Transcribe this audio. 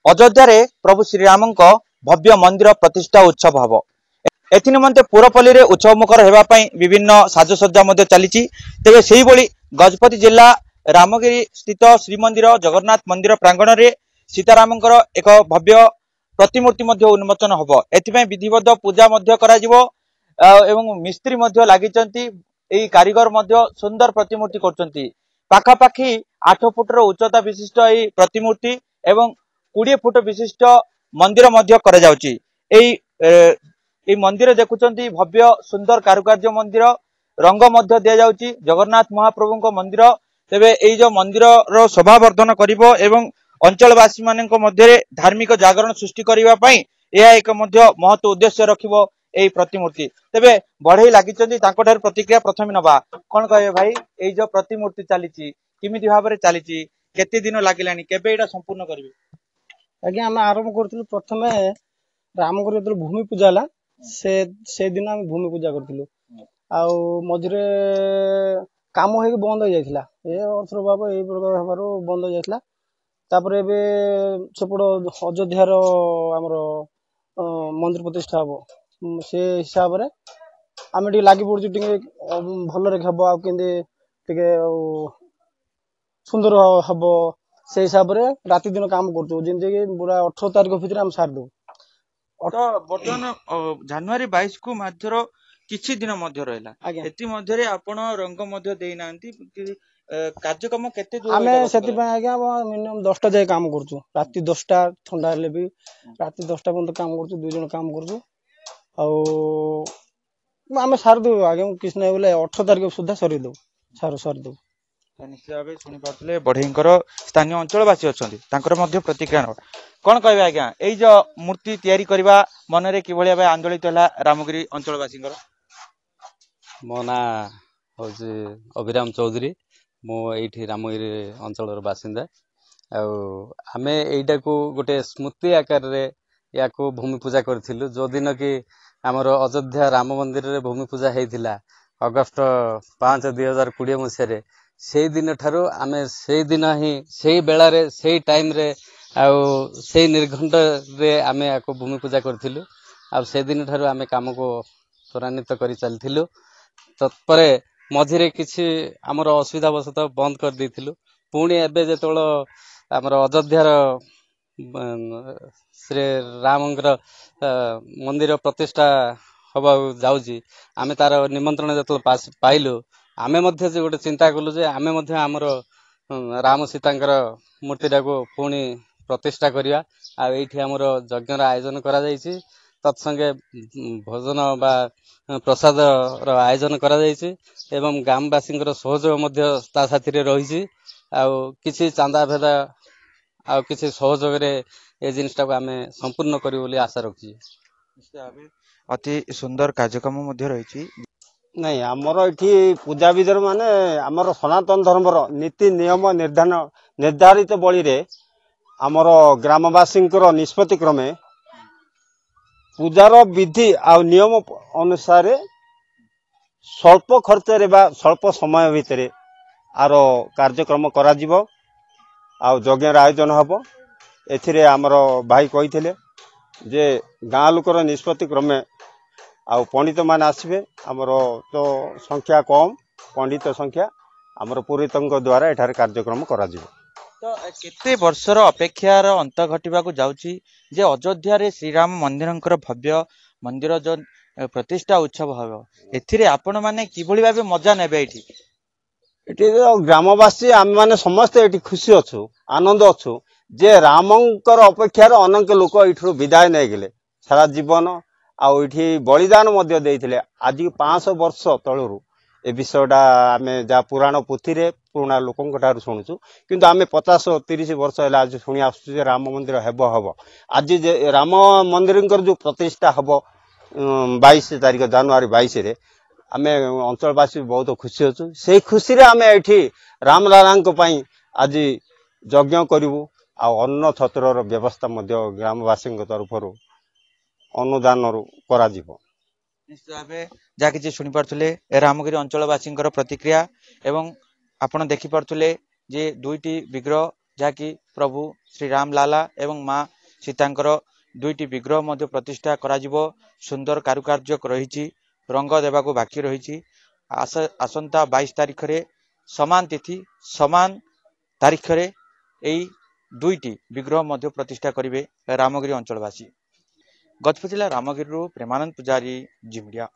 अयोध्या प्रभु श्रीराम भव्य मंदिर प्रतिष्ठा उत्सव हम एनिमंते पुरपल्ली में उत्सव मुखर होगापी विभिन्न साजसज्जा चली तेज से ही गजपति जिला रामगिरी स्थित श्रीमंदिर जगन्नाथ मंदिर प्रांगण में सीताराम एक भव्य प्रतिमूर्ति उन्मोचन हम एथि विधिवत पूजा एवं मिस्त्री लगी कारीगर सुंदर प्रतिमूर्ति करपाखापाखि 8 फुटर उच्चता विशिष्ट यही प्रतिमूर्ति एवं 20 फुट विशिष्ट मंदिर मंदिर देखुंत भव्य सुंदर कारुकार्य मंदिर रंग दि जाउची जगन्नाथ महाप्रभु मंदिर तेबे एई जो मंदिर रो शोभावर्धन करिवो एवं अंचलवासी मानक मध्य धार्मिक जागरण सृष्टि करिवा पई यह एक महत्व उद्देश्य रखिवो एई प्रतिमूर्ति तेबे बढ़ई लगी प्रतिक्रिया प्रथम नवा कौन कहे भाई ये जो प्रतिमूर्ति चली किमिति भाव चली केते दिन लागिलानी केबे एटा संपूर्ण करिवे आज्ञा आम आरंभ करथिलु प्रथमे रामगर जो भूमि पूजा है से दिन आम भूमि पूजा करथिलु आउ मझिरे काम हो बंद हो जाइथिला ए अर्थर भाव ए प्रकार हबारो बंद हो जाइथिला तापर एबे सेपड़ अयोध्यार आमर मंदिर प्रतिष्ठा हम से हिसाब रे आम लगी पड़ू टे भल हम आके सुंदर हम से हिसाब से राति दिन काम करतु जमी पूरा 18 तारीख भितर हम सार दू तो बर्तमान जनवरी 22 को मात्र किछि दिन मध्य रहला एति मध्य आपण रंग मध्य देना कार्यक्रम केते आमे सेति पय आज्ञा मिनिमम 10टा जाय काम करछु राति 10टा ठंडा ले भी राति 10टा पर्यंत काम करछु दुई जन काम करछु आ आमे सार दू आगे किछ नै बोले 18 तारीख सुधा सरी दू सार दू निश्चित भाव शुणी पारे बढ़ईर स्थानीय अंचलवासी अच्छा प्रतिक्रिया कौन कहे आज्ञा यही जो मूर्ति तैयारी करने मन में कि भाव आंदोलित है रामगिरी अंचलवासी मो ना हूँ अभिराम चौधरी मुझे रामगिरी अंचल बासिंदा आमे एटा को गोटे स्मृति आकार या भूमि पूजा करूँ जो दिन कि आमर अयोध्या राम मंदिर रे भूमि पूजा होता अगस्ट 5 2020 मसीह से दिन ठारू आमे से दिन ही से बेला रे से टाइम रे आउ से निर्घंट रे आमे आको भूमि पूजा करथिलु आ से दिन ठारू आमे काम को त्वरान्वित करि चलथिलु तत्परे मझिरे किछि हमर असुविधा बसत बंद कर देथिलु पुणी एबे जेतोळ हमर अयोध्यार श्री रामंकर मंदिर प्रतिष्ठा हबा जाउची आमे तार निमंत्रण जेतोळ पाइलु आमे मध्य जे गोटे चिंता कलु जे आमे मध्य आमर राम सीतांकर मूर्ति टाको पुणी प्रतिष्ठा करिया आ एठी हमर यज्ञर आयोजन करा जायछि तत्संगे भोजन बा प्रसाद रो आयोजन करा जायछि एवं ग्रामवासी सहयोग मध्य ता साथी रे रहिछि आ किछि चांदा भेदा आ किछि सहयोग रे ए जिनिसटा को आमे संपूर्ण करियो बोली आशा रखछि अति सुंदर कार्यक्रम मध्य रहिछि नहीं आमर ये पूजा विधर माने आमर सनातन धर्मर नीति नियम निर्धारित बलि रे आमर ग्रामवासी निष्पत्ति क्रमे पूजार विधि आ नियम अनुसार स्वल्प खर्च रे बा स्वल्प समय भितर आर कार्यक्रम करा जिवो आ यज्ञ आयोजन हबो एथिरे आमर भाई कहिथिले जे गाँ लोकर निष्पत्ति क्रमे आउ पंडित मान आसबे आमर तो संख्या कम पंडित संख्या आमर पुरोहितों द्वारा एठार कार्यक्रम करा जिवो तो केते वर्षर अपेक्षार अंत घटिबा को जाउची जे अयोध्या रे श्रीराम मंदिरंकर भव्य मंदिर जो प्रतिष्ठा उत्सव हबो एथिरे आपण माने किभली भाबे मजा नेबे एठी ग्रामवासी आम माने समस्त एठी खुशी अछु आनंद अछु जे रामंकर अपेक्षार अनेक लोक एठरो विदाय नै गेले सारा जीवन आठी बलिदान आज 500 वर्ष तलू ए विषयटा आम जहाँ पुराण पुथी रे पुराणा लोकों शुणुचु किंतु आम 50-30 वर्ष है आज शुणी आसु राम मंदिर हेब आज राम मंदिर जो प्रतिष्ठा हम 22 तारीख जनवरी 22 रे आम अंचलवासी बहुत खुशी अच्छु से खुशी रे आम ये रामलाला आज यज्ञ करूँ अन्न छत्र व्यवस्था ग्रामवासी तरफ अनुदान करा जिवो निश्चित भाव जहाँ कि शुणी पारे रामगिरी अंचलवासी प्रतिक्रिया एवं आपण देखी पारे जे दुईटी विग्रह जहाँकि प्रभु श्री राम लाला एवं माँ सीतांकर 2टी विग्रह मध्य प्रतिष्ठा कराजिवो सुंदर कारुकार्य रही रंग देवाको बाकी रही आसंता 22 तारिख रे समान तिथि समान तारिख रे एई 2टी विग्रह मध्य प्रतिष्ठा करिवे रामगिरी अंचलवासी। गजपति जिला रामगिरी प्रेमानंद पुजारी जी मीडिया।